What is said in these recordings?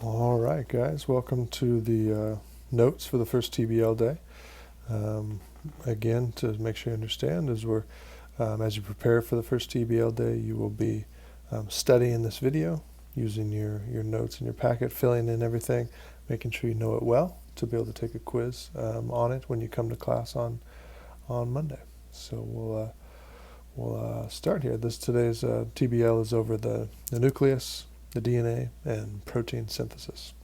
All right, guys, welcome to the notes for the first TBL day. Again, to make sure you understand, as you prepare for the first TBL day, you will be studying this video, using your notes in your packet, filling in everything, making sure you know it well to be able to take a quiz on it when you come to class on Monday. So we'll start here. Today's TBL is over the nucleus, the DNA, and protein synthesis.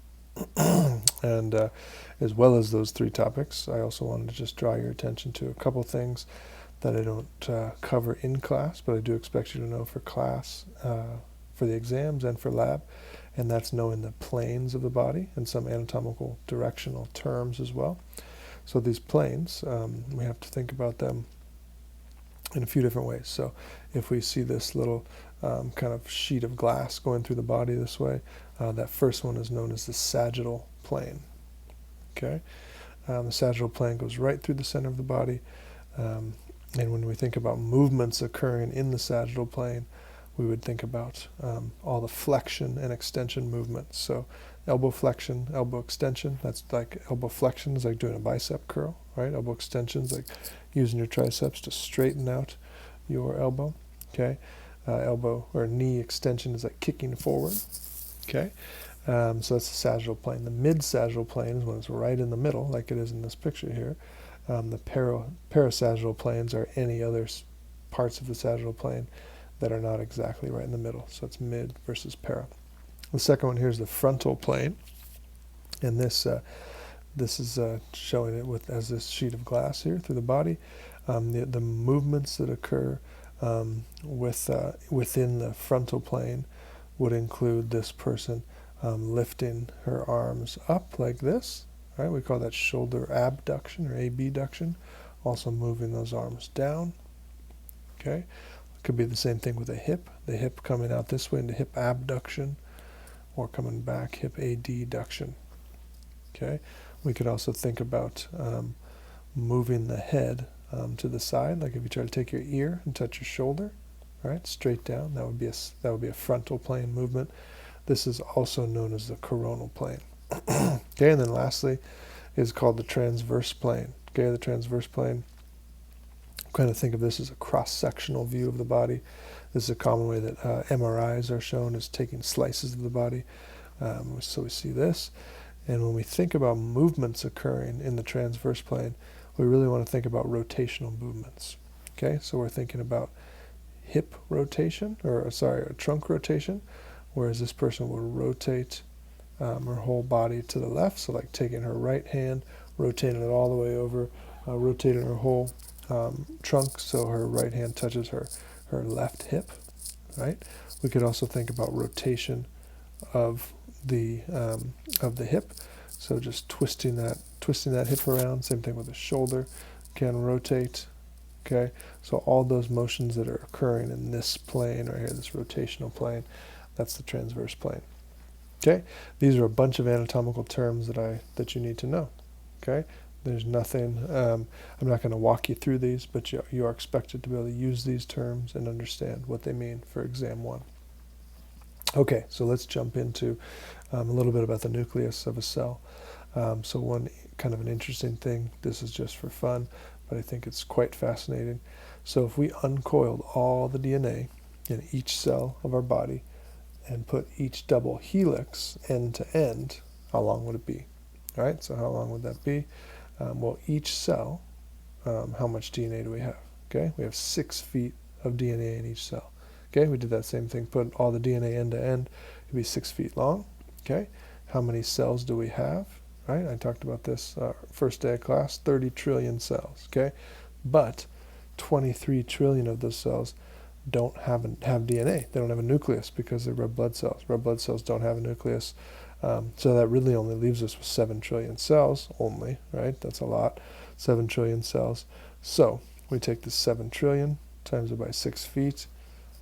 And as well as those three topics, I also wanted to just draw your attention to a couple things that I don't cover in class, but I do expect you to know for class, for the exams and for lab, and that's knowing the planes of the body and some anatomical directional terms as well. So these planes, we have to think about them in a few different ways. So if we see this little kind of sheet of glass going through the body this way, that first one is known as the sagittal plane. Okay, the sagittal plane goes right through the center of the body, and when we think about movements occurring in the sagittal plane, we would think about all the flexion and extension movements. So elbow flexion, elbow extension, that's like elbow flexion is like doing a bicep curl, right? Elbow extension is like using your triceps to straighten out your elbow, okay? Elbow or knee extension is like kicking forward, okay? So that's the sagittal plane. The mid-sagittal plane is when it's right in the middle, like it is in this picture here. The parasagittal planes are any other parts of the sagittal plane that are not exactly right in the middle. So it's mid versus para. The second one here is the frontal plane, and this is showing it as this sheet of glass here through the body. The movements that occur within the frontal plane would include this person lifting her arms up like this, right? We call that shoulder abduction or abduction. Also moving those arms down, okay? It could be the same thing with the hip coming out this way into hip abduction, or coming back, hip adduction, okay? We could also think about moving the head to the side, like if you try to take your ear and touch your shoulder, right, straight down, that would be a frontal plane movement. This is also known as the coronal plane. Okay, and then lastly is called the transverse plane. Okay, the transverse plane, kind of think of this as a cross-sectional view of the body. This is a common way that MRIs are shown, as taking slices of the body. So we see this, and when we think about movements occurring in the transverse plane, we really want to think about rotational movements. Okay, so we're thinking about hip rotation, or trunk rotation, whereas this person will rotate her whole body to the left, so like taking her right hand, rotating it all the way over, rotating her whole trunk so her right hand touches her left hip, right? We could also think about rotation of the hip, so just twisting that hip around. Same thing with the shoulder, can rotate. Okay, so all those motions that are occurring in this plane right here, this rotational plane, that's the transverse plane. Okay, these are a bunch of anatomical terms that you need to know. Okay, there's nothing, I'm not going to walk you through these, but you are expected to be able to use these terms and understand what they mean for exam 1. Okay, so let's jump into a little bit about the nucleus of a cell. So one kind of an interesting thing, this is just for fun, but I think it's quite fascinating. So if we uncoiled all the DNA in each cell of our body and put each double helix end to end, how long would it be? All right, so how long would that be? Well, each cell, how much DNA do we have? Okay, we have 6 feet of DNA in each cell. Okay, we did that same thing, put all the DNA end to end, it'd be 6 feet long. Okay, how many cells do we have? Right, I talked about this first day of class, 30 trillion cells. Okay, but 23 trillion of those cells don't have DNA. They don't have a nucleus because they're red blood cells. Red blood cells don't have a nucleus. So that really only leaves us with 7 trillion cells only, right? That's a lot, 7 trillion cells. So we take the 7 trillion, times it by 6 feet.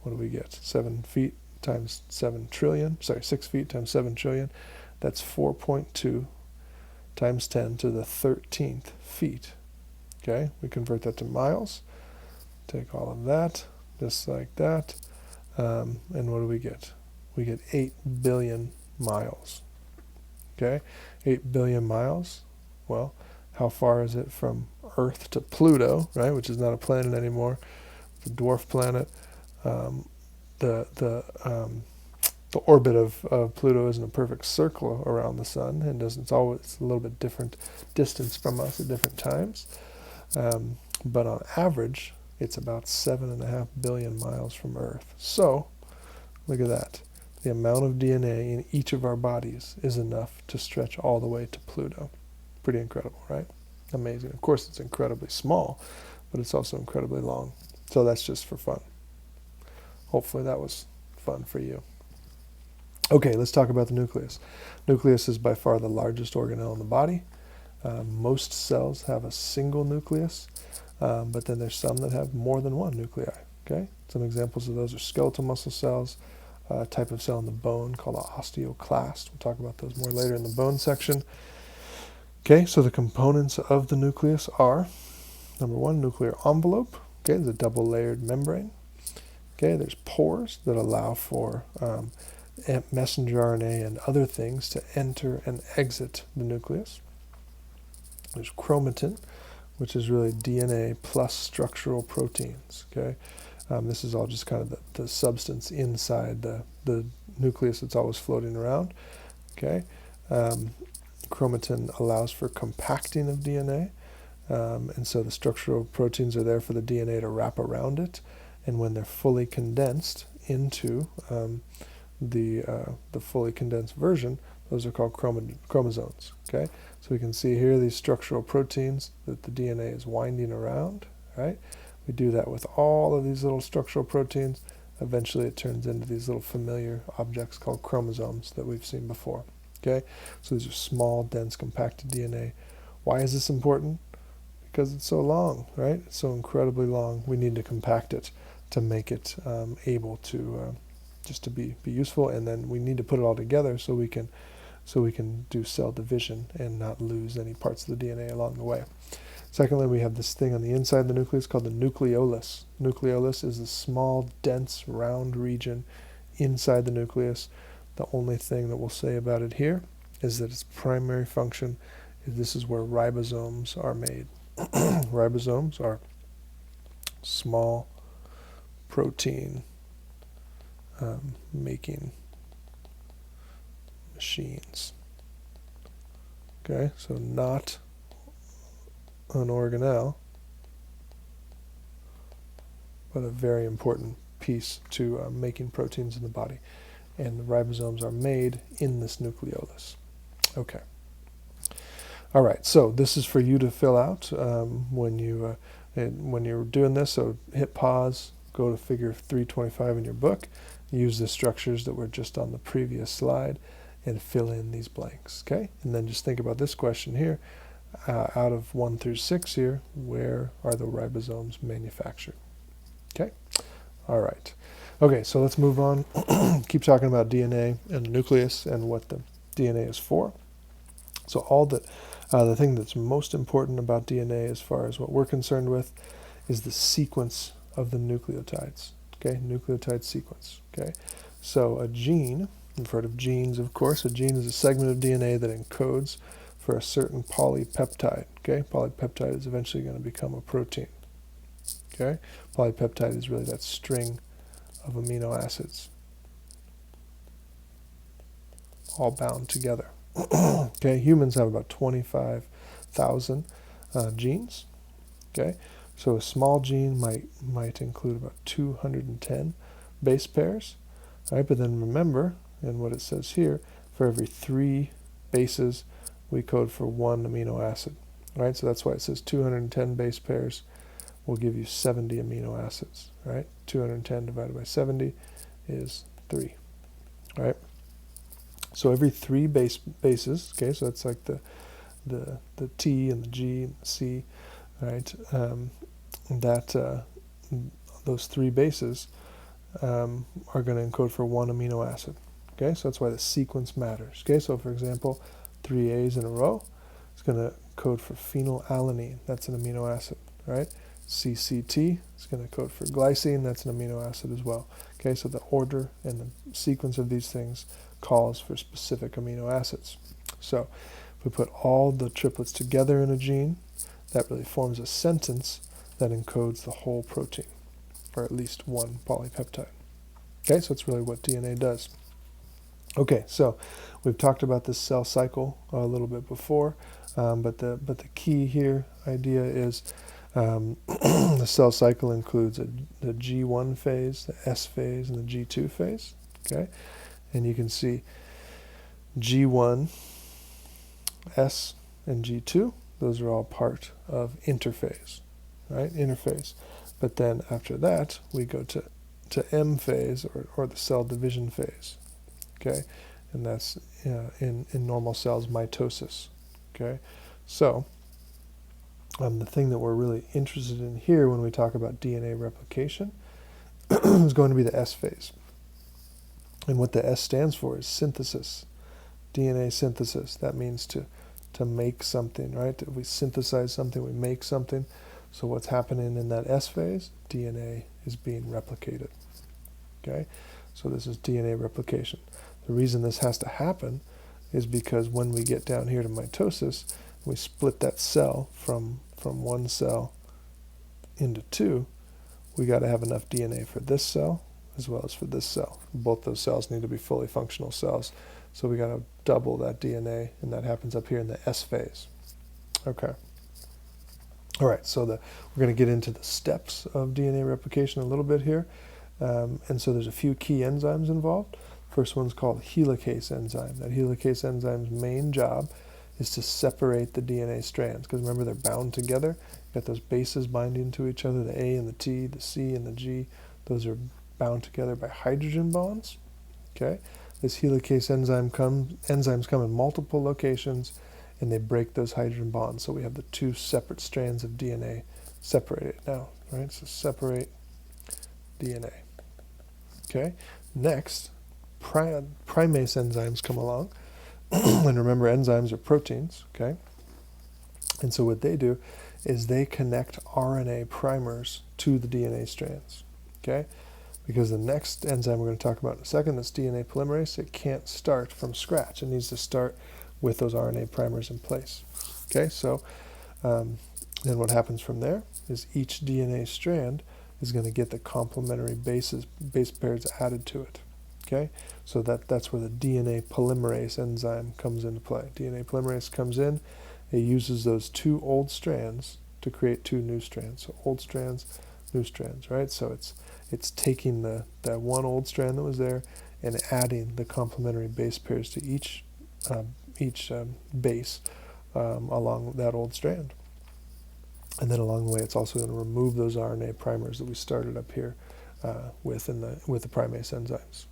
What do we get? 7 feet times 7 trillion. 6 feet times 7 trillion. That's 4.2 times 10 to the 13th feet. Okay, we convert that to miles. Take all of that, just like that. And what do we get? We get 8 billion miles. Okay, 8 billion miles. Well, how far is it from Earth to Pluto, right, which is not a planet anymore, it's a dwarf planet. Um, the orbit of Pluto isn't a perfect circle around the sun, and it's always a little bit different distance from us at different times. But on average, it's about 7.5 billion miles from Earth. So, look at that. The amount of DNA in each of our bodies is enough to stretch all the way to Pluto. Pretty incredible, right? Amazing. Of course, it's incredibly small, but it's also incredibly long. So that's just for fun. Hopefully that was fun for you. Okay, let's talk about the nucleus. Nucleus is by far the largest organelle in the body. Most cells have a single nucleus, but then there's some that have more than one nuclei. Okay, some examples of those are skeletal muscle cells, a type of cell in the bone called an osteoclast. We'll talk about those more later in the bone section. Okay, so the components of the nucleus are, number one, nuclear envelope. Okay, the double-layered membrane. Okay, there's pores that allow for messenger RNA and other things to enter and exit the nucleus. There's chromatin, which is really DNA plus structural proteins. Okay, this is all just kind of the substance inside the nucleus that's always floating around. Okay, chromatin allows for compacting of DNA, and so the structural proteins are there for the DNA to wrap around it, and when they're fully condensed into the fully condensed version, those are called chromosomes. Okay, so we can see here these structural proteins that the DNA is winding around. Right, we do that with all of these little structural proteins. Eventually, it turns into these little familiar objects called chromosomes that we've seen before. Okay, so these are small, dense, compacted DNA. Why is this important? Because it's so long, right? It's so incredibly long. We need to compact it to make it able to just to be useful, and then we need to put it all together so we can do cell division and not lose any parts of the DNA along the way. Secondly, we have this thing on the inside of the nucleus called the nucleolus. Nucleolus is the small, dense, round region inside the nucleus. The only thing that we'll say about it here is that its primary function is this is where ribosomes are made. Ribosomes are small protein making machines. Okay, so not an organelle, but a very important piece to making proteins in the body. And the ribosomes are made in this nucleolus. Okay. All right, so this is for you to fill out when you're doing this. So hit pause, go to figure 325 in your book, use the structures that were just on the previous slide, and fill in these blanks. Okay, and then just think about this question here. Out of 1 through 6 here, where are the ribosomes manufactured? Okay, all right. Okay, so let's move on. Keep talking about DNA and the nucleus and what the DNA is for. So the thing that's most important about DNA as far as what we're concerned with is the sequence of the nucleotides. Okay, nucleotide sequence. Okay, so a gene, you've heard of genes, of course. A gene is a segment of DNA that encodes for a certain polypeptide. Okay, polypeptide is eventually going to become a protein. Okay, polypeptide is really that string of amino acids all bound together. Okay, humans have about 25,000 genes. Okay, so a small gene might include about 210 base pairs. All right, but then remember, in what it says here, for every 3 bases, we code for 1 amino acid. All right, so that's why it says 210 base pairs will give you 70 amino acids. Right, 210 divided by 70 is 3. All right. So every 3 bases, okay, so that's like the T and the G and the C, right? Those 3 bases are going to encode for 1 amino acid. Okay, so that's why the sequence matters. Okay, so for example, 3 A's in a row is going to code for phenylalanine. That's an amino acid, right? CCT is going to code for glycine. That's an amino acid as well. Okay, so the order and the sequence of these things calls for specific amino acids. So if we put all the triplets together in a gene, that really forms a sentence that encodes the whole protein, or at least one polypeptide. Okay, so that's really what DNA does. Okay, so we've talked about this cell cycle a little bit before, but the key here idea is the cell cycle includes the G1 phase, the S phase, and the G2 phase. Okay, and you can see G1, S, and G2. Those are all part of interphase, right? Interphase. But then after that, we go to M phase, or the cell division phase. Okay, and that's in normal cells, mitosis. Okay, so the thing that we're really interested in here when we talk about DNA replication is going to be the S phase. And what the S stands for is synthesis, DNA synthesis. That means to make something, right? If we synthesize something, we make something. So what's happening in that S phase? DNA is being replicated. Okay, so this is DNA replication. The reason this has to happen is because when we get down here to mitosis, we split that cell from one cell into two, we got to have enough DNA for this cell as well as for this cell. Both those cells need to be fully functional cells. So we got to double that DNA, and that happens up here in the S phase. Okay. All right, so we're going to get into the steps of DNA replication a little bit here. And so there's a few key enzymes involved. First one's called helicase enzyme. That helicase enzyme's main job is to separate the DNA strands, because remember, they're bound together. You've got those bases binding to each other, the A and the T, the C and the G. Those are bound together by hydrogen bonds. Okay, this helicase enzymes come in multiple locations, and they break those hydrogen bonds. So we have the two separate strands of DNA separated now, right? So separate DNA. Okay, next, primase enzymes come along. And remember, enzymes are proteins, okay? And so what they do is they connect RNA primers to the DNA strands, okay? Because the next enzyme we're going to talk about in a second, that's DNA polymerase, it can't start from scratch. It needs to start with those RNA primers in place, okay? So then what happens from there is each DNA strand is going to get the complementary base pairs added to it. Okay, so that's where the DNA polymerase enzyme comes into play. DNA polymerase comes in, it uses those two old strands to create two new strands. So old strands, new strands, right? So it's taking that one old strand that was there and adding the complementary base pairs to each base along that old strand. And then along the way, it's also going to remove those RNA primers that we started up here with the primase enzymes.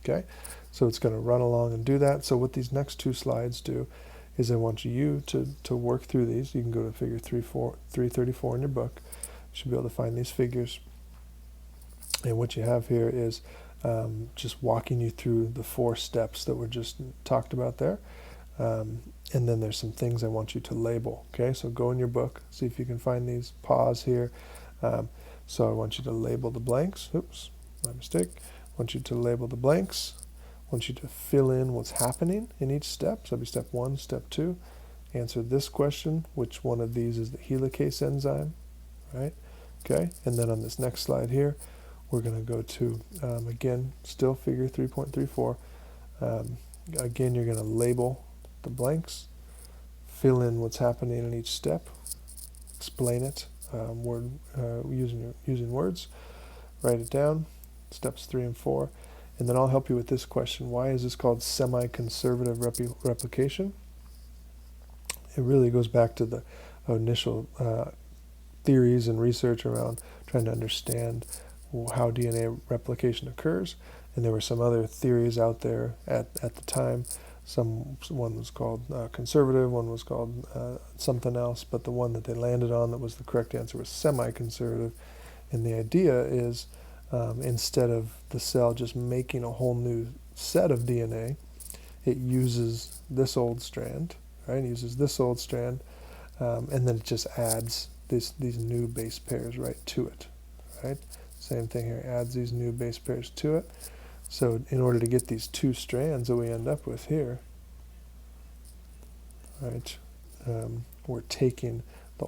Okay, so it's going to run along and do that. So what these next two slides do is I want you to work through these. You can go to figure 334 in your book. You should be able to find these figures. And what you have here is just walking you through the 4 steps that were just talked about there. And then there's some things I want you to label. Okay, so go in your book, see if you can find these. Pause here. So I want you to label the blanks. Oops, my mistake. I want you to label the blanks. I want you to fill in what's happening in each step. So that'd be step 1, step 2. Answer this question: which one of these is the helicase enzyme? Right? Okay. And then on this next slide here, we're going to go to again, still figure 3.34. Again, you're going to label the blanks, fill in what's happening in each step, explain it using words, write it down. Steps 3 and 4, and then I'll help you with this question: why is this called semi-conservative replication? It really goes back to the initial theories and research around trying to understand how DNA replication occurs, and there were some other theories out there at the time. One was called conservative, one was called something else, but the one that they landed on that was the correct answer was semi-conservative, and the idea is instead of the cell just making a whole new set of DNA, it uses this old strand, right? It uses this old strand, and then it just adds these new base pairs right to it, right? Same thing here, adds these new base pairs to it. So in order to get these 2 strands that we end up with here, right? We're taking the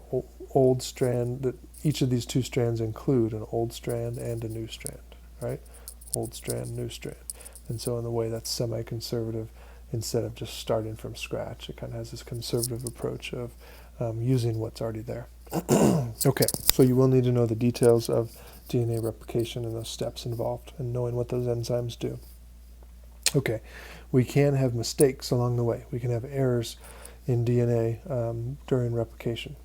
old strand, that each of these two strands include an old strand and a new strand, right? Old strand, new strand. And so in the way that's semi-conservative, instead of just starting from scratch, it kind of has this conservative approach of using what's already there. Okay, so you will need to know the details of DNA replication and those steps involved and knowing what those enzymes do. Okay, we can have mistakes along the way. We can have errors in DNA during replication.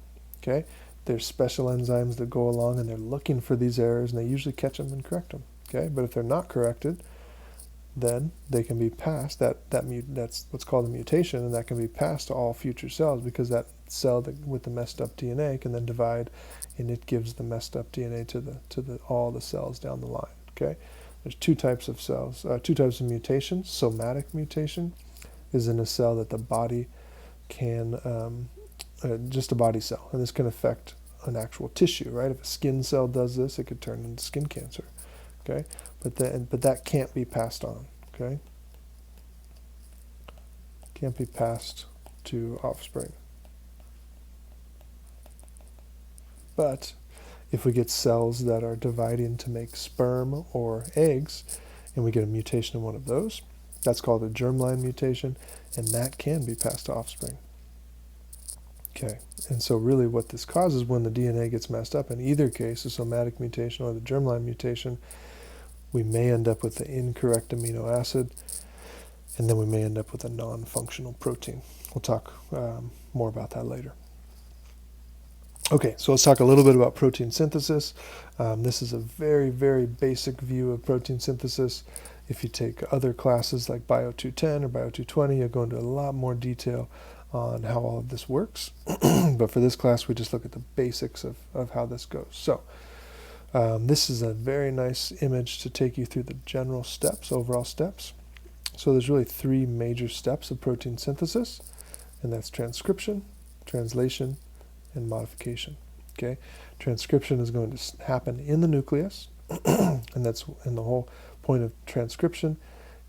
Okay, there's special enzymes that go along and they're looking for these errors, and they usually catch them and correct them. Okay, but if they're not corrected, then they can be passed. That's what's called a mutation, and that can be passed to all future cells, because that cell with the messed up DNA can then divide, and it gives the messed up DNA to all the cells down the line. Okay, there's two types of cells, two types of mutations. Somatic mutation is in a cell that the body can, just a body cell, and this can affect an actual tissue, right? If a skin cell does this, it could turn into skin cancer. Okay, but that can't be passed on. Okay, can't be passed to offspring. But if we get cells that are dividing to make sperm or eggs, and we get a mutation in one of those, that's called a germline mutation, and that can be passed to offspring. Okay, and so really what this causes when the DNA gets messed up, in either case, the somatic mutation or the germline mutation, we may end up with the incorrect amino acid, and then we may end up with a non-functional protein. We'll talk more about that later. Okay, so let's talk a little bit about protein synthesis. This is a very, very basic view of protein synthesis. If you take other classes like Bio 210 or Bio 220, you'll go into a lot more detail on how all of this works. But for this class, we just look at the basics of how this goes. So this is a very nice image to take you through the general steps, overall steps. So there's really three major steps of protein synthesis, and that's transcription, translation, and modification. Okay, transcription is going to happen in the nucleus, and the whole point of transcription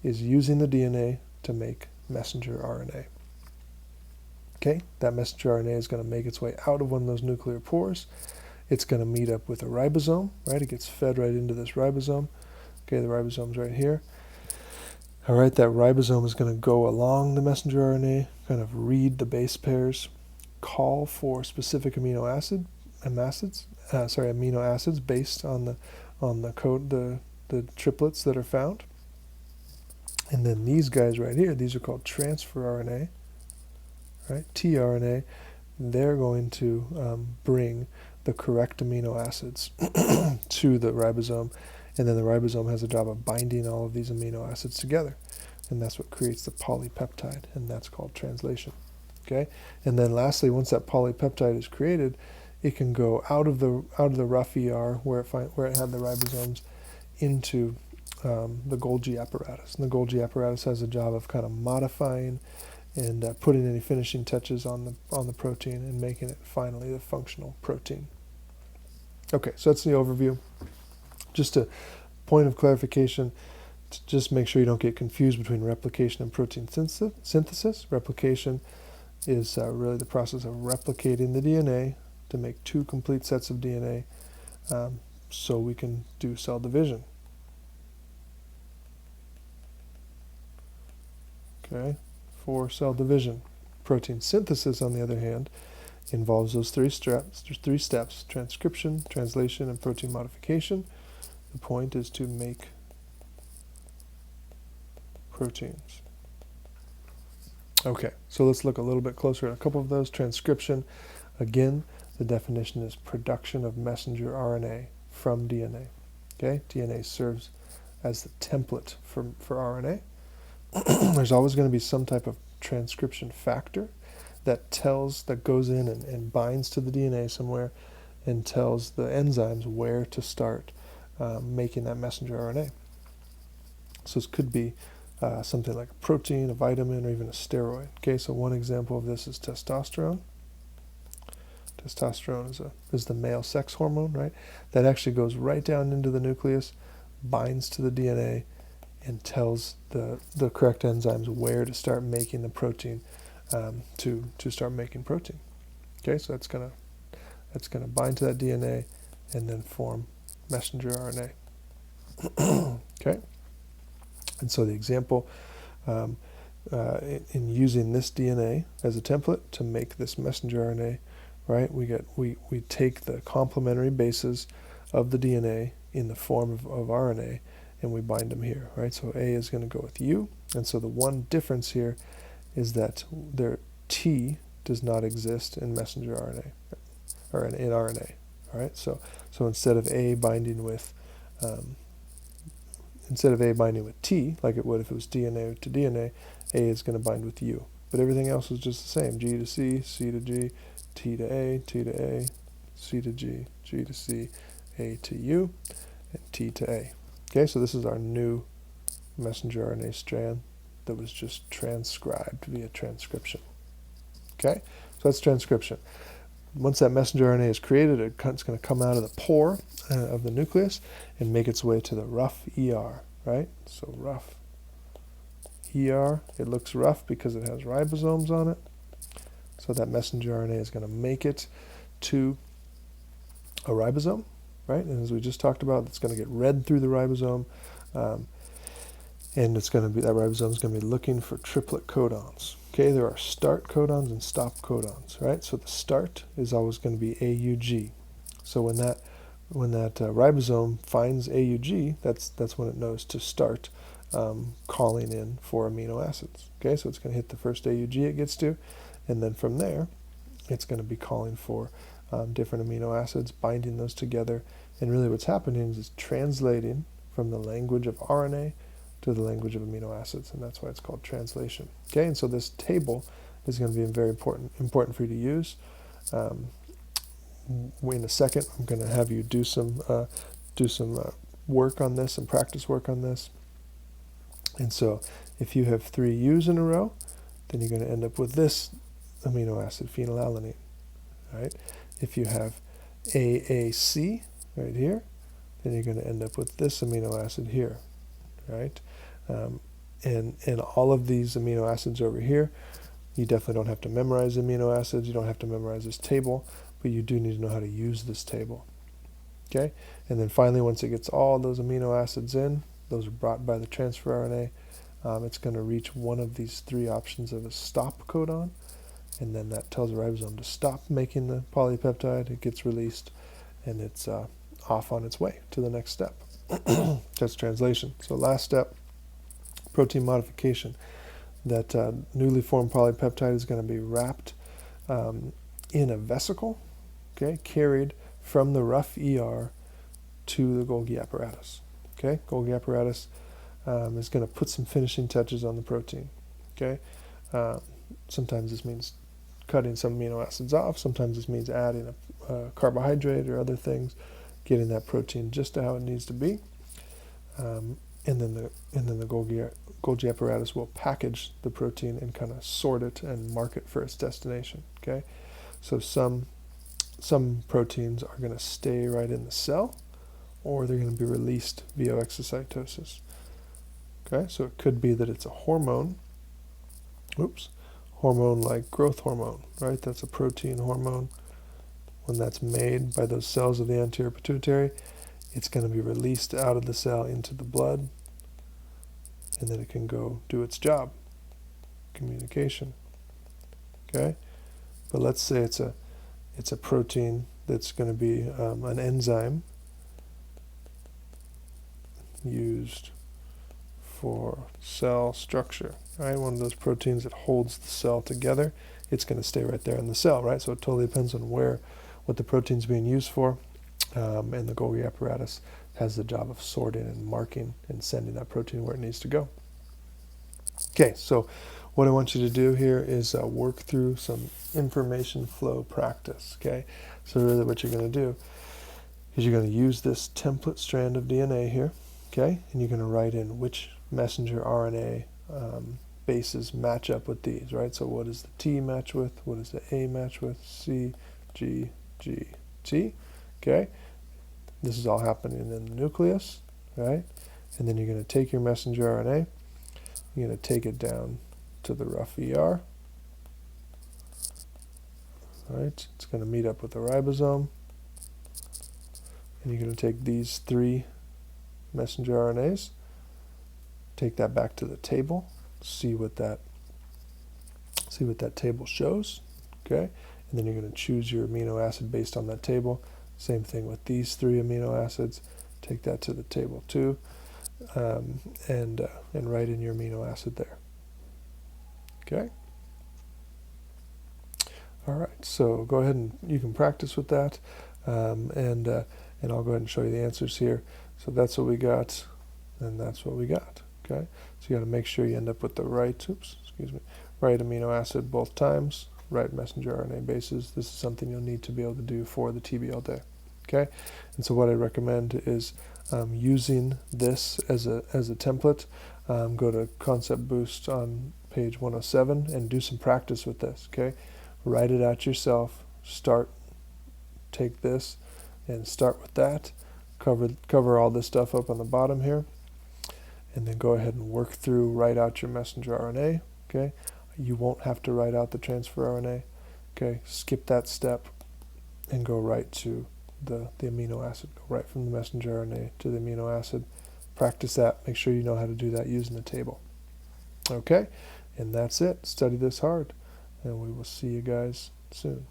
is using the DNA to make messenger RNA. Okay, that messenger RNA is going to make its way out of one of those nuclear pores. It's going to meet up with a ribosome, right? It gets fed right into this ribosome. Okay, the ribosome's right here. All right, that ribosome is going to go along the messenger RNA, kind of read the base pairs, call for specific amino acids based on the code, the triplets that are found. And then these guys right here, these are called transfer RNA, right? tRNA. They're going to bring the correct amino acids to the ribosome, and then the ribosome has a job of binding all of these amino acids together, and that's what creates the polypeptide, and that's called translation. Okay, and then lastly, once that polypeptide is created, it can go out of the rough ER where it had the ribosomes into the Golgi apparatus, and the Golgi apparatus has a job of kind of modifying and putting any finishing touches on the protein and making it finally the functional protein. Okay, so that's the overview. Just a point of clarification, to just make sure you don't get confused between replication and protein synthesis. Replication is really the process of replicating the DNA to make two complete sets of DNA so we can do cell division. Okay, for cell division. Protein synthesis, on the other hand, involves those three steps. There's three steps: transcription, translation, and protein modification. The point is to make proteins. Okay, so let's look a little bit closer at a couple of those. Transcription, again, the definition is production of messenger RNA from DNA. Okay, DNA serves as the template for RNA. There's always going to be some type of transcription factor that goes in and binds to the DNA somewhere and tells the enzymes where to start making that messenger RNA. So this could be something like a protein, a vitamin, or even a steroid. Okay, so one example of this is testosterone. Testosterone is the male sex hormone, right? That actually goes right down into the nucleus, binds to the DNA, and tells the correct enzymes where to start making the protein to start making protein. Okay, so that's gonna bind to that DNA and then form messenger RNA. Okay, and so the example in using this DNA as a template to make this messenger RNA, right? We take the complementary bases of the DNA in the form of RNA, and we bind them here, right? So A is going to go with U, and so the one difference here is that their T does not exist in messenger RNA, or in RNA, all right? So instead of A binding with T, like it would if it was DNA to DNA, A is going to bind with U. But everything else is just the same: G to C, C to G, T to A, T to A, C to G, G to C, A to U, and T to A. Okay, so this is our new messenger RNA strand that was just transcribed via transcription. Okay, so that's transcription. Once that messenger RNA is created, it's going to come out of the pore of the nucleus and make its way to the rough ER, right? So rough ER, it looks rough because it has ribosomes on it. So that messenger RNA is going to make it to a ribosome, right? And as we just talked about, it's going to get read through the ribosome, and it's going to be, that ribosome is going to be looking for triplet codons. Okay, there are start codons and stop codons, right? So the start is always going to be AUG. So when that ribosome finds AUG, that's when it knows to start calling in for amino acids. Okay, so it's going to hit the first AUG it gets to, and then from there, it's going to be calling for different amino acids, binding those together, and really what's happening is it's translating from the language of RNA to the language of amino acids, and that's why it's called translation. Okay, and so this table is going to be very important for you to use. In a second, I'm going to have you do some work on this and practice work on this. And so if you have 3 U's in a row, then you're going to end up with this amino acid, phenylalanine. Right? If you have AAC right here, then you're going to end up with this amino acid here. Right? And all of these amino acids over here, you definitely don't have to memorize amino acids. You don't have to memorize this table, but you do need to know how to use this table. Okay? And then finally, once it gets all those amino acids in, those are brought by the transfer RNA, it's going to reach one of these 3 options of a stop codon, and then that tells the ribosome to stop making the polypeptide. It gets released, and it's off on its way to the next step. That's translation. So last step, protein modification. That newly formed polypeptide is going to be wrapped in a vesicle, okay, carried from the rough ER to the Golgi apparatus. Okay, Golgi apparatus is going to put some finishing touches on the protein. Okay, sometimes this means cutting some amino acids off. Sometimes this means adding a carbohydrate or other things, getting that protein just to how it needs to be. And then the Golgi apparatus will package the protein and kind of sort it and mark it for its destination. Okay, so some proteins are going to stay right in the cell, or they're going to be released via exocytosis. Okay, so it could be that it's a hormone. Hormone like growth hormone, right? That's a protein hormone. When that's made by those cells of the anterior pituitary, it's going to be released out of the cell into the blood, and then it can go do its job, communication. Okay, but let's say it's a protein that's going to be an enzyme used for cell structure. Right, one of those proteins that holds the cell together. It's going to stay right there in the cell, right? So it totally depends on what the protein's being used for. And the Golgi apparatus has the job of sorting and marking and sending that protein where it needs to go. Okay, so what I want you to do here is work through some information flow practice. Okay, so really what you're going to do is you're going to use this template strand of DNA here, okay, and you're going to write in which messenger RNA bases match up with these, right? So what does the T match with? What does the A match with? C, G, G, T. Okay, this is all happening in the nucleus, right? And then you're going to take your messenger RNA, you're going to take it down to the rough ER, All right, it's going to meet up with the ribosome, and you're going to take these 3 messenger RNAs, take that back to the table, see what that table shows, okay? And then you're going to choose your amino acid based on that table. Same thing with these 3 amino acids. Take that to the table too, and write in your amino acid there. Okay. All right. So go ahead and you can practice with that, and I'll go ahead and show you the answers here. So that's what we got, and that's what we got. Okay. So you got to make sure you end up with the right. Right amino acid both times. Right messenger RNA bases. This is something you'll need to be able to do for the TBL day. Okay. And so what I recommend is using this as a template. Go to Concept Boost on page 107 and do some practice with this. Okay. Write it out yourself. Take this and start with that. Cover all this stuff up on the bottom here, and then go ahead and work through. Write out your messenger RNA. Okay. You won't have to write out the transfer RNA. Okay. Skip that step and go right to the amino acid. Go right from the messenger RNA to the amino acid. Practice that. Make sure you know how to do that using the table. Okay, and that's it. Study this hard, and we will see you guys soon.